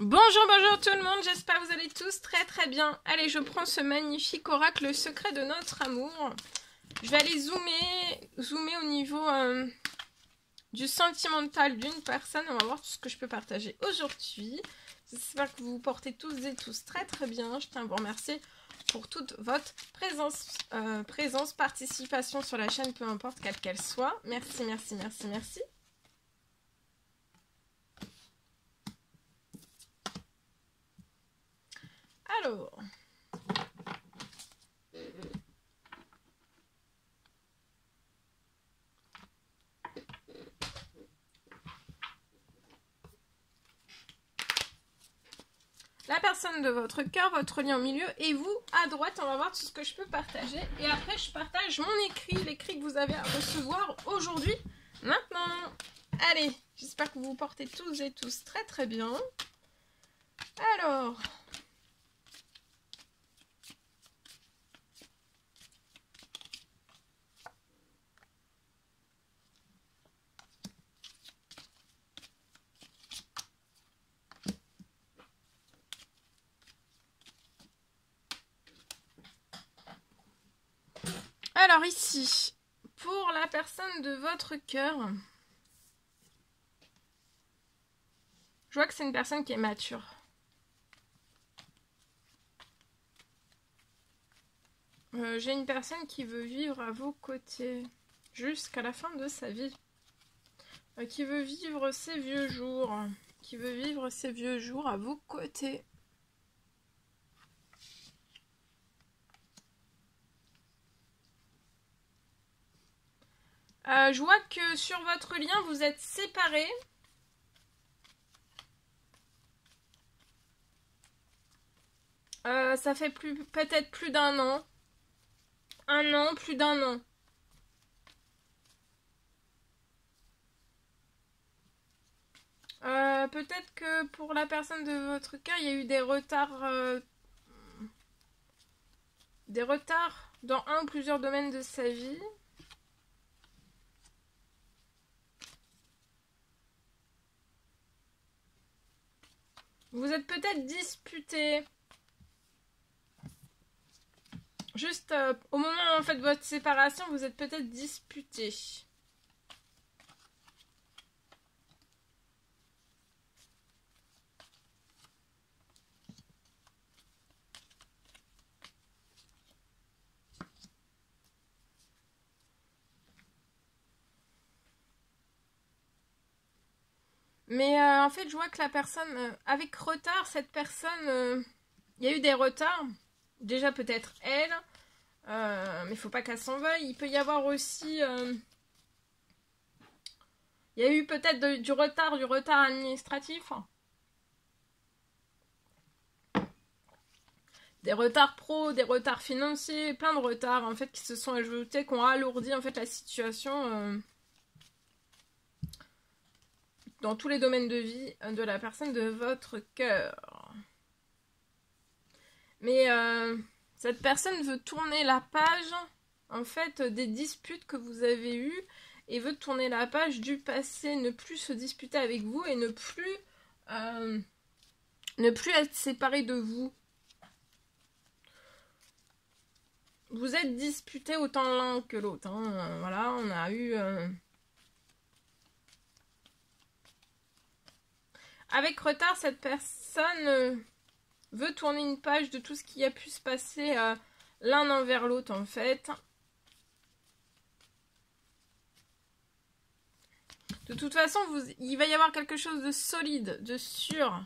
Bonjour, bonjour tout le monde, j'espère que vous allez tous très bien. Allez, je prends ce magnifique oracle, le secret de notre amour. Je vais aller zoomer au niveau du sentimental d'une personne. On va voir tout ce que je peux partager aujourd'hui. J'espère que vous vous portez tous et tous très bien. Je tiens à vous remercier pour toute votre présence, participation sur la chaîne, peu importe quelle qu'elle soit. Merci. Alors, la personne de votre cœur, votre lien au milieu, et vous à droite, on va voir tout ce que je peux partager. Et après, je partage mon écrit, l'écrit que vous avez à recevoir aujourd'hui, maintenant. Allez, j'espère que vous vous portez tous et tous très bien. Alors... Alors ici, pour la personne de votre cœur, je vois que c'est une personne qui est mature. J'ai une personne qui veut vivre à vos côtés jusqu'à la fin de sa vie. Qui veut vivre ses vieux jours. Qui veut vivre ses vieux jours à vos côtés. Je vois que sur votre lien, vous êtes séparés. Ça fait peut-être plus d'un an. Un an, plus d'un an. Peut-être que pour la personne de votre cœur, il y a eu des retards. Des retards dans un ou plusieurs domaines de sa vie. Vous êtes peut-être disputés. Juste au moment en fait de votre séparation, vous êtes peut-être disputés. Mais en fait, je vois que la personne, avec retard, cette personne, il y a eu des retards. Déjà peut-être elle, mais il faut pas qu'elle s'en veuille. Il peut y avoir aussi... il y a eu peut-être du retard administratif. Des retards pro, des retards financiers, plein de retards en fait qui se sont ajoutés, qui ont alourdi en fait la situation dans tous les domaines de vie de la personne de votre cœur. Mais cette personne veut tourner la page en fait des disputes que vous avez eues et veut tourner la page du passé, ne plus se disputer avec vous et ne plus être séparé de vous. Vous êtes disputés autant l'un que l'autre. Hein. Voilà, on a eu... Avec retard, cette personne veut tourner une page de tout ce qui a pu se passer l'un envers l'autre, en fait. De toute façon, il va y avoir quelque chose de solide, de sûr.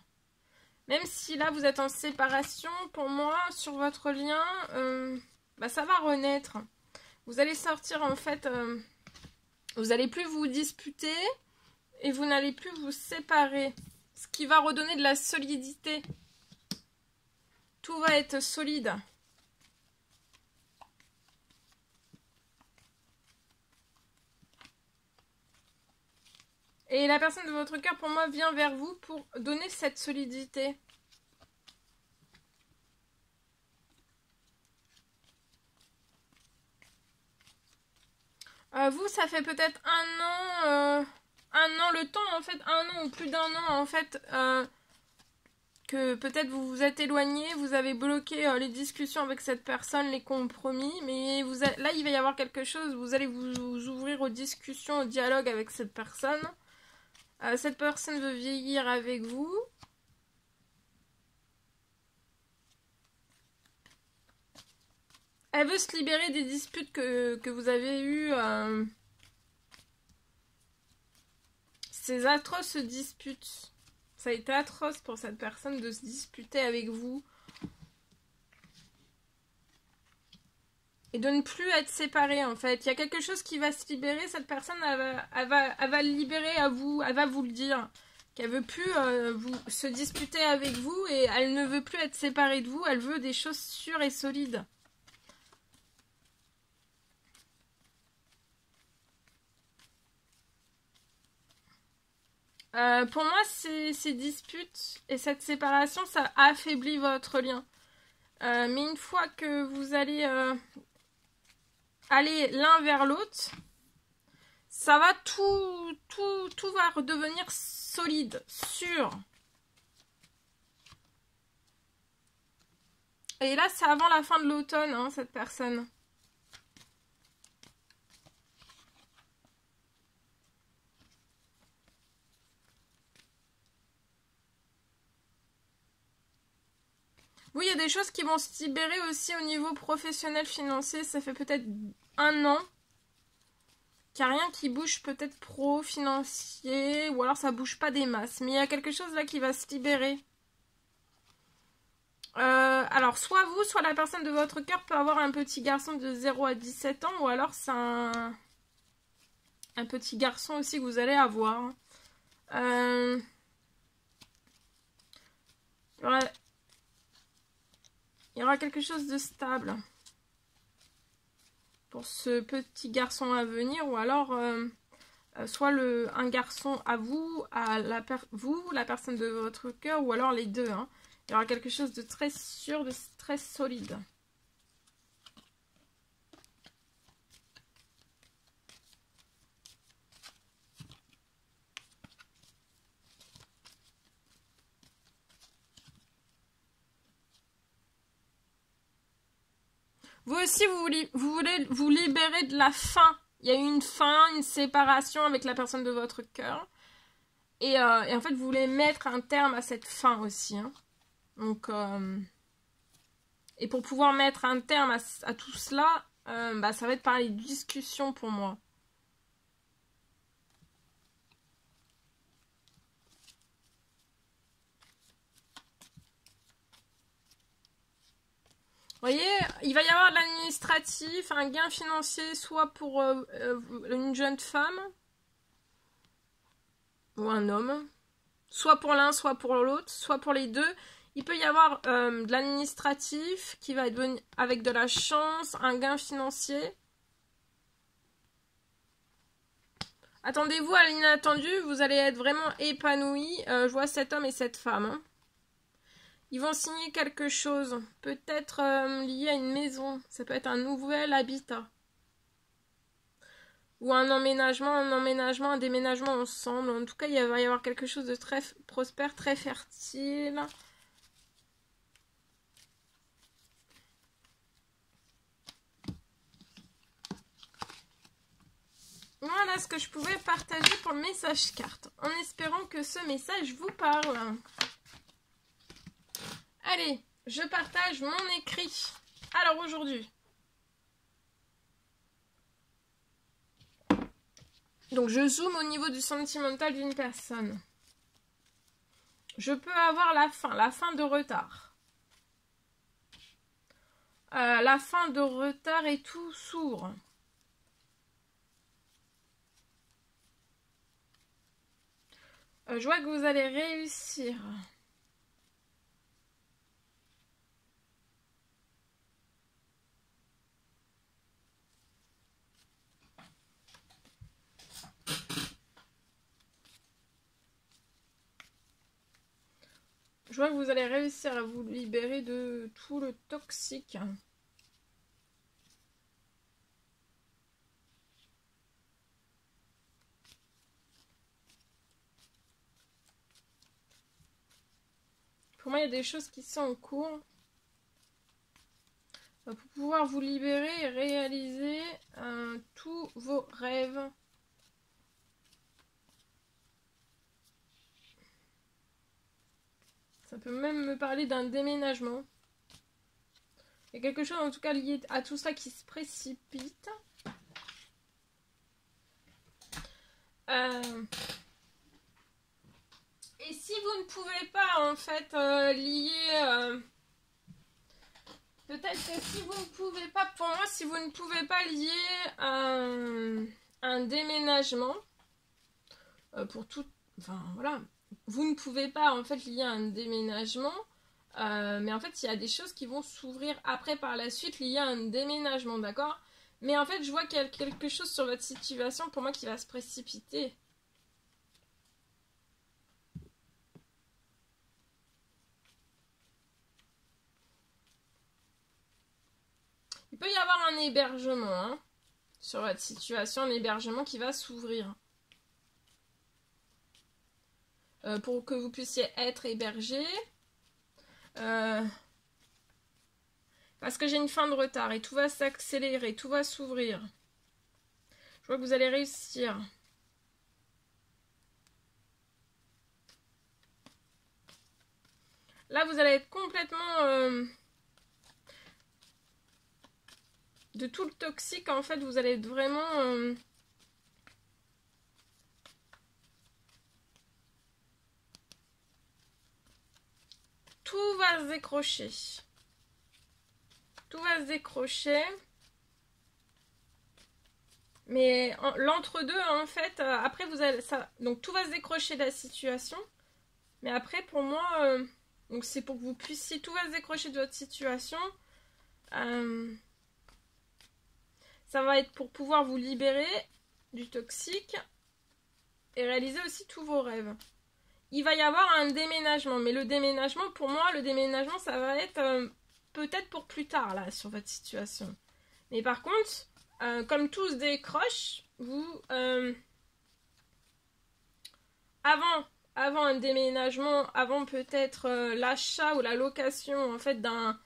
Même si là, vous êtes en séparation, pour moi, sur votre lien... ça va renaître. Vous allez sortir en fait, vous n'allez plus vous disputer et vous n'allez plus vous séparer. Ce qui va redonner de la solidité. Tout va être solide. Et la personne de votre cœur, pour moi, vient vers vous pour donner cette solidité. Vous, ça fait peut-être un an le temps, en fait, un an ou plus d'un an, en fait, que peut-être vous vous êtes éloigné, vous avez bloqué les discussions avec cette personne, les compromis, mais là il va y avoir quelque chose, vous allez vous ouvrir aux discussions, au dialogue avec cette personne. Cette personne veut vieillir avec vous. Elle veut se libérer des disputes que vous avez eues. Ces atroces disputes. Ça a été atroce pour cette personne de se disputer avec vous. Et de ne plus être séparée en fait. Il y a quelque chose qui va se libérer. Cette personne, elle va le libérer à vous. Elle va vous le dire. Qu'elle veut plus se disputer avec vous. Et elle ne veut plus être séparée de vous. Elle veut des choses sûres et solides. Pour moi, ces disputes et cette séparation, ça affaiblit votre lien. Mais une fois que vous allez aller l'un vers l'autre, ça va tout va redevenir solide, sûr. Et là, c'est avant la fin de l'automne, hein, cette personne. Oui, il y a des choses qui vont se libérer aussi au niveau professionnel, financier. Ça fait peut-être 1 an qu'il n'y a rien qui bouge, peut-être pro, financier, ou alors ça bouge pas des masses. Mais il y a quelque chose là qui va se libérer. Alors, soit vous, soit la personne de votre cœur peut avoir un petit garçon de 0 à 17 ans, ou alors c'est un petit garçon aussi que vous allez avoir. Il y aura quelque chose de stable pour ce petit garçon à venir, ou alors soit un garçon à vous, vous, la personne de votre cœur, ou alors les deux. Hein. Il y aura quelque chose de très sûr, de très solide. Vous aussi, vous voulez vous libérer de la faim. Il y a eu une fin, une séparation avec la personne de votre cœur. Et en fait, vous voulez mettre un terme à cette fin aussi. Hein. Donc, et pour pouvoir mettre un terme à tout cela, ça va être par les discussions pour moi. Vous voyez, il va y avoir de l'administratif, un gain financier, soit pour une jeune femme ou un homme, soit pour l'un, soit pour l'autre, soit pour les deux. Il peut y avoir de l'administratif qui va être avec de la chance, un gain financier. Attendez-vous à l'inattendu, vous allez être vraiment épanoui. Je vois cet homme et cette femme. Hein. Ils vont signer quelque chose, peut-être lié à une maison. Ça peut être un nouvel habitat. Ou un emménagement, un déménagement ensemble. En tout cas, il va y avoir quelque chose de très prospère, très fertile. Voilà ce que je pouvais partager pour le message carte. En espérant que ce message vous parle. Allez, je partage mon écrit. Alors aujourd'hui. Donc je zoome au niveau du sentimental d'une personne. Je peux avoir la fin de retard. La fin de retard et tout s'ouvre. Je vois que vous allez réussir. Je vois que vous allez réussir à vous libérer de tout le toxique. Pour moi, il y a des choses qui sont en cours. Pour pouvoir vous libérer et réaliser tous vos rêves. Ça peut même me parler d'un déménagement. Il y a quelque chose en tout cas lié à tout ça qui se précipite. Et si vous ne pouvez pas en fait lier... peut-être que si vous ne pouvez pas, pour moi, si vous ne pouvez pas lier un déménagement, pour tout... Enfin voilà, vous ne pouvez pas en fait lier un déménagement, mais en fait il y a des choses qui vont s'ouvrir après par la suite liées à un déménagement, d'accord? Mais en fait je vois qu'il y a quelque chose sur votre situation pour moi qui va se précipiter. Il peut y avoir un hébergement hein, sur votre situation, un hébergement qui va s'ouvrir. Pour que vous puissiez être hébergé. Parce que j'ai une fin de retard et tout va s'accélérer, tout va s'ouvrir. Je vois que vous allez réussir. Là, vous allez être complètement... de tout le toxique, en fait, vous allez être vraiment... tout va se décrocher. Tout va se décrocher. Mais l'entre-deux, en fait, après, vous allez... ça, donc, tout va se décrocher de la situation. Mais après, pour moi... donc, c'est pour que vous puissiez... Tout va se décrocher de votre situation. Ça va être pour pouvoir vous libérer du toxique et réaliser aussi tous vos rêves. Il va y avoir un déménagement, mais le déménagement, pour moi, le déménagement, ça va être peut-être pour plus tard, là, sur votre situation. Mais par contre, comme tout se décroche, vous, avant un déménagement, avant peut-être l'achat ou la location, en fait, d'un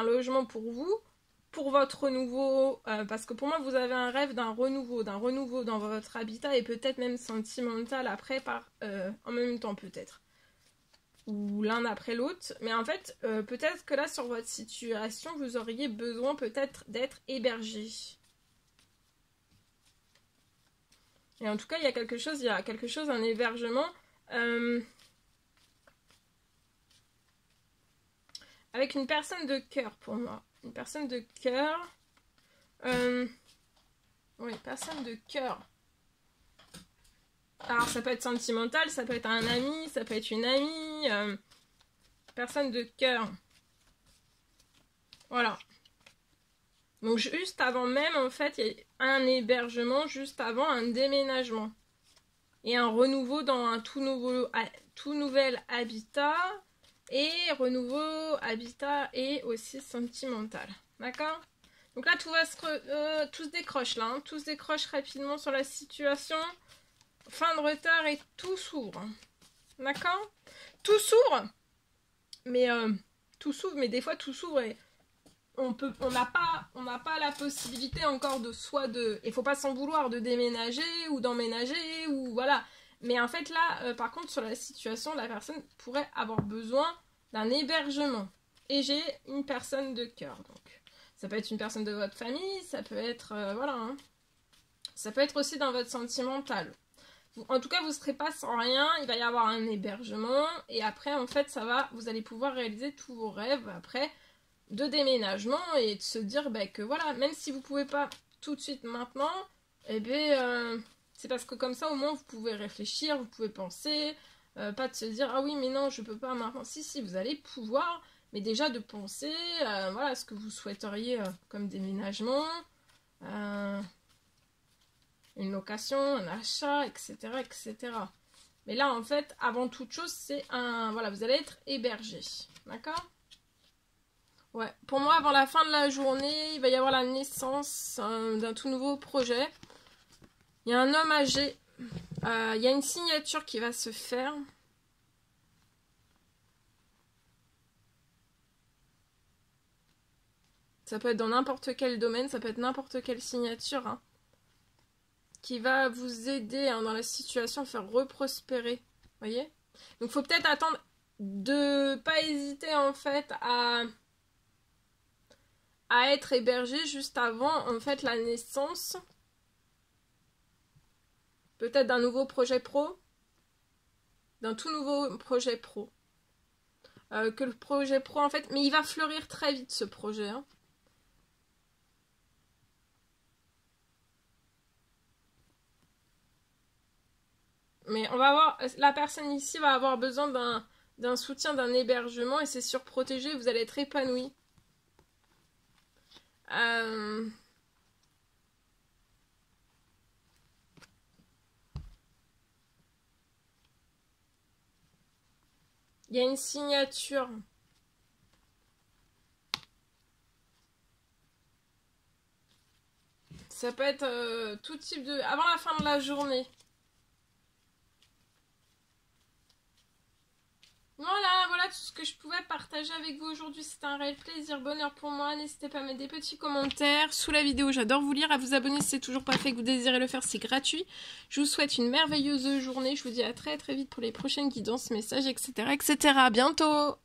logement pour vous, pour votre renouveau, parce que pour moi vous avez un rêve d'un renouveau dans votre habitat et peut-être même sentimental après en même temps peut-être. Ou l'un après l'autre. Mais en fait, peut-être que là sur votre situation, vous auriez besoin peut-être d'être hébergé. Et en tout cas, il y a quelque chose, un hébergement. Avec une personne de cœur pour moi. Une personne de cœur. Oui, personne de cœur. Alors, ça peut être sentimental, ça peut être un ami, ça peut être une amie. Personne de cœur. Voilà. Donc, juste avant même, en fait, il y a un hébergement, juste avant un déménagement. Et un renouveau dans un tout nouvel habitat. Et renouveau, habitat et aussi sentimental. D'accord? Donc là, tout se décroche là. Hein. Tout se décroche rapidement sur la situation. Fin de retard et tout s'ouvre. D'accord? Tout s'ouvre. Mais des fois tout s'ouvre et on n'a pas la possibilité encore il faut pas s'en vouloir de déménager ou d'emménager ou voilà. Mais en fait là, par contre sur la situation, la personne pourrait avoir besoin d'un hébergement. Et j'ai une personne de cœur donc. Ça peut être une personne de votre famille, ça peut être voilà. Hein. Ça peut être aussi dans votre sentimental. En tout cas, vous ne serez pas sans rien, il va y avoir un hébergement et après en fait vous allez pouvoir réaliser tous vos rêves après de déménagement et de se dire que voilà, même si vous pouvez pas tout de suite maintenant, eh bien c'est parce que comme ça au moins vous pouvez réfléchir, vous pouvez penser, pas de se dire ah oui mais non je peux pas maintenant, si vous allez pouvoir, mais déjà de penser voilà ce que vous souhaiteriez comme déménagement, une location, un achat, etc. Mais là en fait avant toute chose c'est voilà, vous allez être hébergé, d'accord? Ouais, pour moi, avant la fin de la journée, il va y avoir la naissance d'un tout nouveau projet. Il y a un homme âgé. Il y a une signature qui va se faire. Ça peut être dans n'importe quel domaine, ça peut être n'importe quelle signature, hein, qui va vous aider, hein, dans la situation, à faire reprospérer. Vous voyez? Donc, il faut peut-être attendre de pas hésiter, en fait, à être hébergé juste avant, en fait, la naissance. Peut-être d'un nouveau projet pro. D'un tout nouveau projet pro. Que le projet pro, en fait... Mais il va fleurir très vite, ce projet, hein. Mais on va avoir... La personne ici va avoir besoin d'un soutien, d'un hébergement, et c'est surprotégé, vous allez être épanoui. Il y a une signature. Ça peut être tout type de... Avant la fin de la journée. Voilà tout ce que je pouvais partager avec vous aujourd'hui. C'était un réel plaisir, bonheur pour moi. N'hésitez pas à mettre des petits commentaires sous la vidéo. J'adore vous lire. À vous abonner si c'est toujours pas fait, que vous désirez le faire, c'est gratuit. Je vous souhaite une merveilleuse journée. Je vous dis à très très vite pour les prochaines guidances, messages, etc. etc. À bientôt!